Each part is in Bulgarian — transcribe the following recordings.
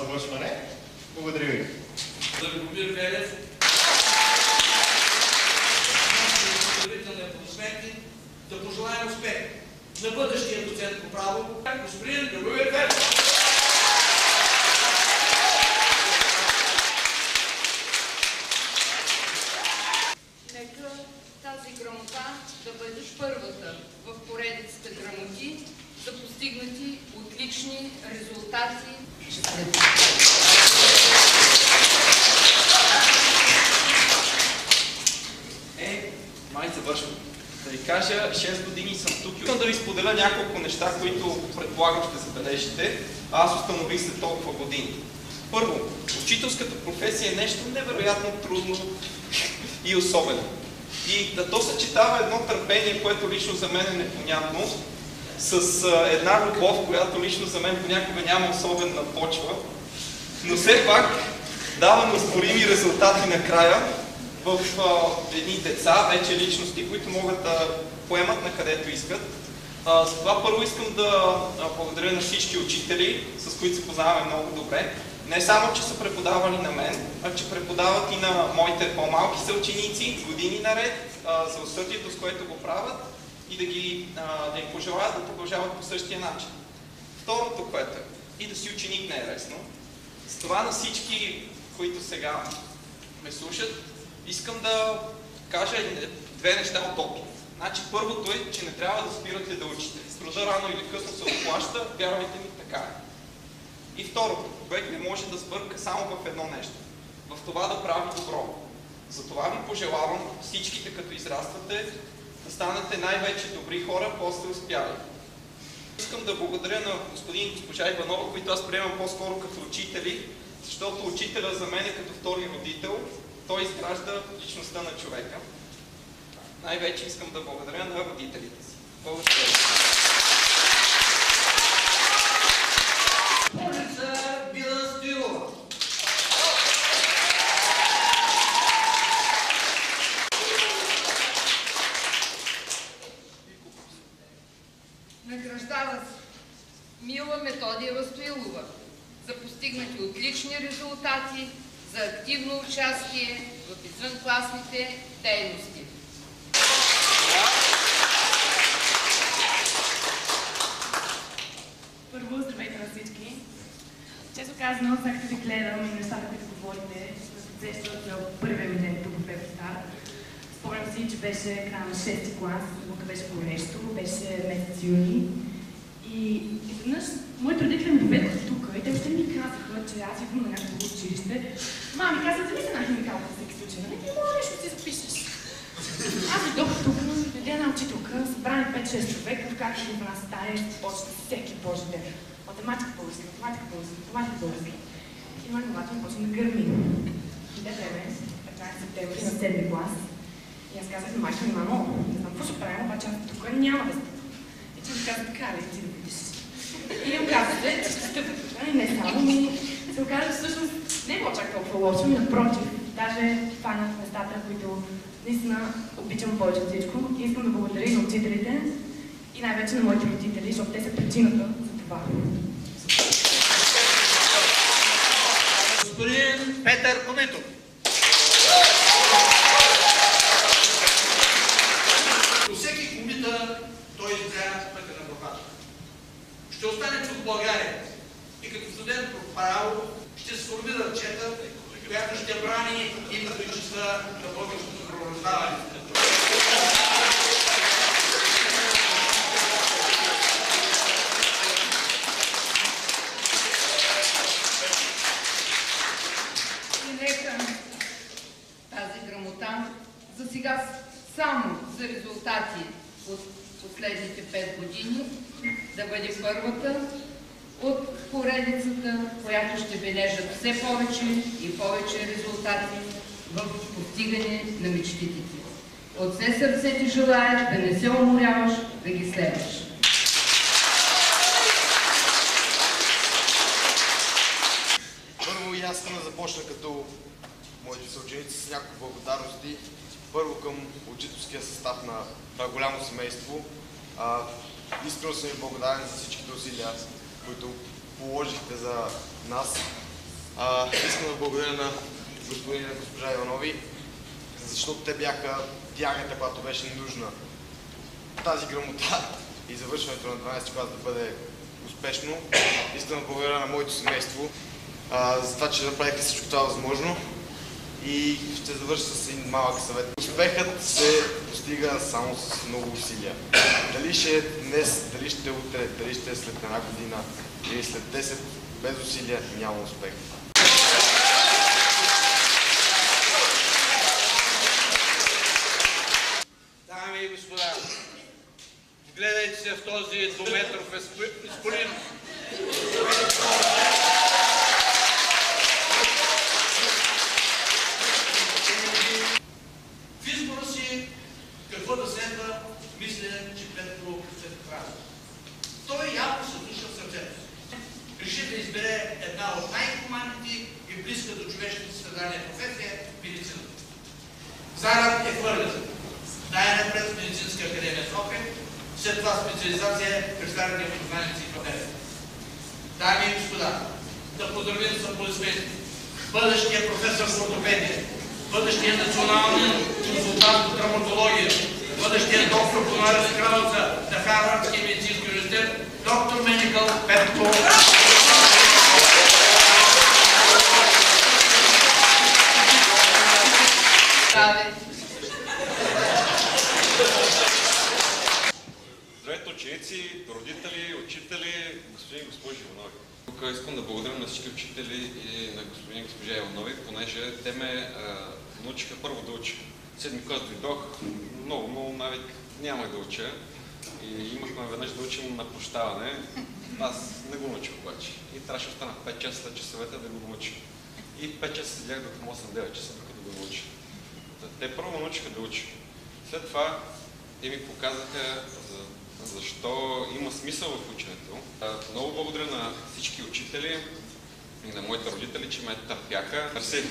завършване. Благодаря ви. Любомир Велев, поздравителни аплодисменти, да пожелаем успех на бъдещия доцент по право, господин Любомир Велев. Нека тази грамота да бъдеш първата в поредицата грамоти за постигнати отлични резултати. Май завършвам. Да ви кажа, 6 години съм тук. Искам да ви споделя няколко неща, които предполагам ще забележите. Аз установих след толкова години. Първо, учителската професия е нещо невероятно трудно и особено. И да то съчетава едно търпение, което лично за мен е непонятно, с една любов, която лично за мен понякога няма особена почва, но все пак дава неоспорими резултати накрая в едни деца, вече личности, които могат да поемат на където искат. Затова първо искам да благодаря на всички учители, с които се познаваме много добре. Не само, че са преподавали на мен, а че преподават и на моите по-малки съученици години наред за усърдието, с което го правят и да им пожелаят да продължават по същия начин. Второто, което е, и да си ученик не е лесно. С това на всички, които сега ме слушат, искам да кажа две неща от опит. Значи първото е, че не трябва да спирате да учите. Труда рано или късно се отплаща, вярвайте ми, така е. И второто, човек не може да сбърка само в едно нещо. В това да прави добро. Затова ви пожелавам всичките, като израствате, да станете най-вече добри хора, после успяли. Искам да благодаря на господин и госпожа Иванова, които аз приемам по-скоро като учители, защото учителя за мен е като втори родител. Той изгражда личността на човека. Най-вече искам да благодаря на родителите си. Благодаря. Улица Била Стоилова. Награждава се Мила Методиева Стоилова за постигнати отлични резултати, за активно участие в извънкласните дейности. Първо, здравейте на всички. Често казано, след като ви гледам и нещата, които говорите, ме подсещат за първия ми ден тук в Пепостар. Спомням си, че беше края на 6-ти клас, тук беше горещо, беше месец юни. И изведнъж моите родители ме доведоха тук и те още ми казаха, че аз идвам на някакво училище. Мама ми каза, вземи се една химикалка за всеки случай, нали? Не мога нещо да си запишеш. Аз дойдох тук, дойде една учителка, събрани 5-6 човека, вкарах в една стая и почна всеки божи ден. Математика български, математика български, математика български. И мой главата ми почна да гърми. Иде време, 15 септември на 7 клас. И аз казах на майка ми, мамо, не знам какво ще правим, обаче аз тук няма да стъпа. И че ми каза, така ли, ти да видиш. И им казвате, че ще стъпа тук, и не само, ми се оказа, че всъщност не е било чак толкова лошо, и напротив, даже фанах местата, които наистина обичам повече от всичко. И искам да благодаря и на учителите, и най-вече на моите родители, защото те са причината за това. Господин Петър Комитов. До всеки комита той избира пътя на бухата. Ще остане тук в България и като студент по право ще се формира чета, която ще брани името и честа на българското правораздаване. И нека тази грамота за сега само за резултати от последните 5 години да бъде първата от поредицата, която ще бележат все повече и повече резултати в постигане на мечтите ти. От все сърце ти желая да не се уморяваш, да ги следваш. Първо и аз искам да започна като моите съученици с няколко благодарности. Първо към учителския състав на това голямо семейство. Искрено съм ви благодарен за всичките усилия, които положихте за нас. Искам да благодаря на господин и госпожа Иванови, защото те бяха тягата, която беше нужна тази грамота и завършването на 12 клас да бъде успешно. Искам да благодаря на моето семейство за това, че направиха всичко това възможно и ще завърша с един малък съвет. Успехът се постига само с много усилия. Дали ще е днес, дали ще е утре, дали ще е след една година или след 10, без усилия няма успех. Дами и господа, вгледайте се в този двуметров изполин. В избора си какво да следва, мисля, че Петко се прави. Той явно се слуша в сърцето си. Реши да избере една от най-хуманните и близка до човешките страдания професия – медицината. Зарът е хвърлен. Най-напред в Медицинска академия София, след това специализация при старите познанници и патери. Дами и господа, да поздравим с аплодисменти бъдещия професор по ортопедия, бъдещия национален консултант по травматология, бъдещия доктор по Норис Крауца на Харвардския медицински университет, доктор Медикъл Петко. Здравейте, ученици, родители, учители, господин и госпожи Иванови. Тук искам да благодаря на всички учители и на господин и госпожа Иванови, понеже те ме научиха първо да уча. 7 клас дойдох, много навик нямах да уча и имахме веднъж да учим на прощаване. Аз не го научих обаче и трябваше да остана 5 часа след часовете да го науча. И 5 часа седях до към 8-9 часа, докато го науча. Те първо научиха да уча. След това те ми показаха защо има смисъл в ученето. Много благодаря на всички учители и на моите родители, че ме търпяха. Мерси!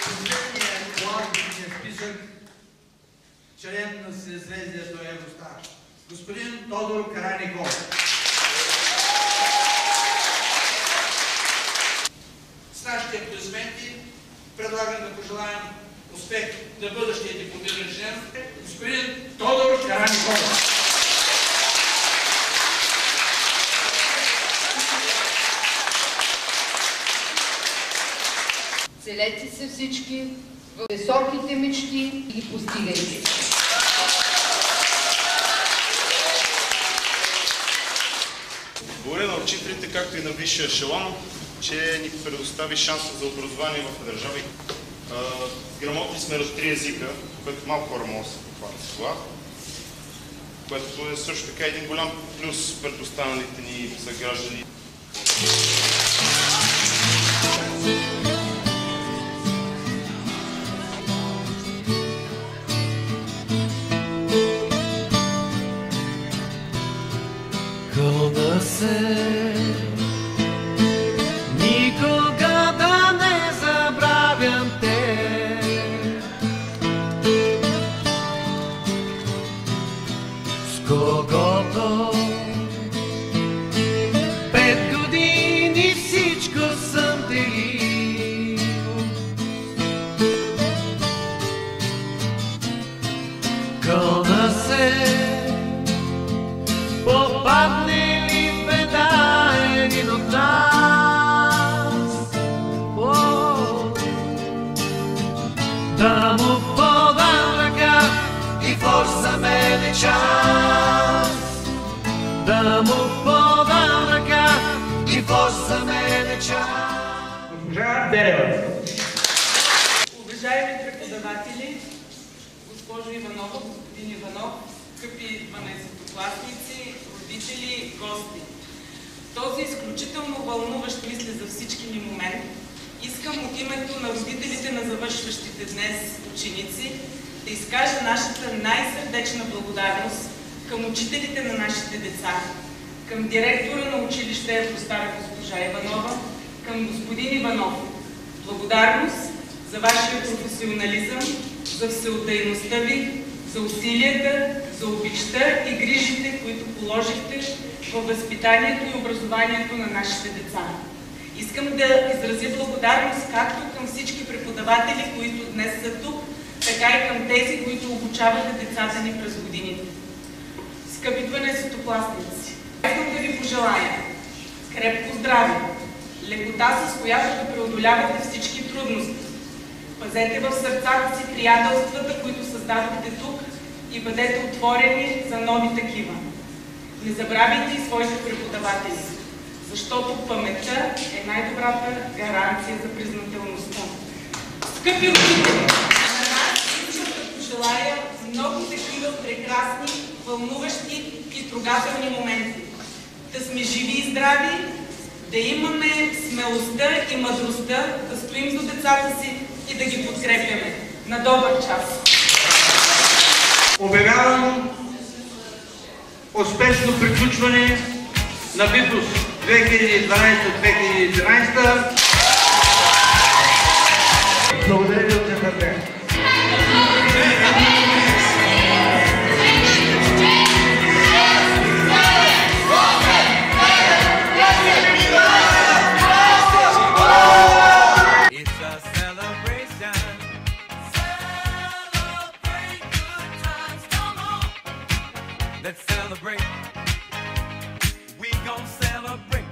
Последният главния списък, член на съзвездието Евростар, господин Тодор Караниколов. С нашите аплодисменти предлагам да пожелаем успех на бъдещия дипломиран член, господин Тодор Караниколов. Целете се всички в високите мечти и ги постигайте. Благодаря на учителите, както и на висшия ешелон, че ни предостави шанса за образование в държава. Грамотни сме на 3 езика, което малко хора могат да се похвалят с това, което е също така един голям плюс пред останалите ни съграждани. Кълна се никога да не забравям те, с когото 5 години всичко съм делил. Кълна се попадне ли в беда един от нас, да му подам ръка и форс за мен е час, да му подам ръка и форс за мен е час. Госпожа Дерева. Уважаеми преподаватели, госпожо Иванова, господин Иванов, скъпи 12-класници, родители, гости. Този изключително вълнуващ, мисля, за всички ни момент, искам от името на родителите на завършващите днес ученици да изкажа нашата най-сърдечна благодарност към учителите на нашите деца, към директора на училище Евростар госпожа Иванова, към господин Иванов. Благодарност за вашия професионализъм, за всеотдайността ви, за усилията, за обичта и грижите, които положихте във възпитанието и образованието на нашите деца. Искам да изразя благодарност както към всички преподаватели, които днес са тук, така и към тези, които обучаваха децата ни през годините. Скъпи 12-класници, искам да ви пожелая крепко здраве, лекота, с която да преодолявате всички трудности. Пазете в сърцата си приятелствата, които създадохте тук, и бъдете отворени за нови такива. Не забравяйте и своите преподаватели, защото паметта е най-добрата гаранция за признателността. Скъпи учители, на нас искам да пожелая много такива прекрасни, вълнуващи и трогателни моменти. Да сме живи и здрави, да имаме смелостта и мъдростта да стоим за децата си и да ги подкрепяме. На добър час! Обявявам успешно приключване на ВИПУС 2012-2013. Благодаря ви от нетърпение. Let's celebrate. We gon' celebrate.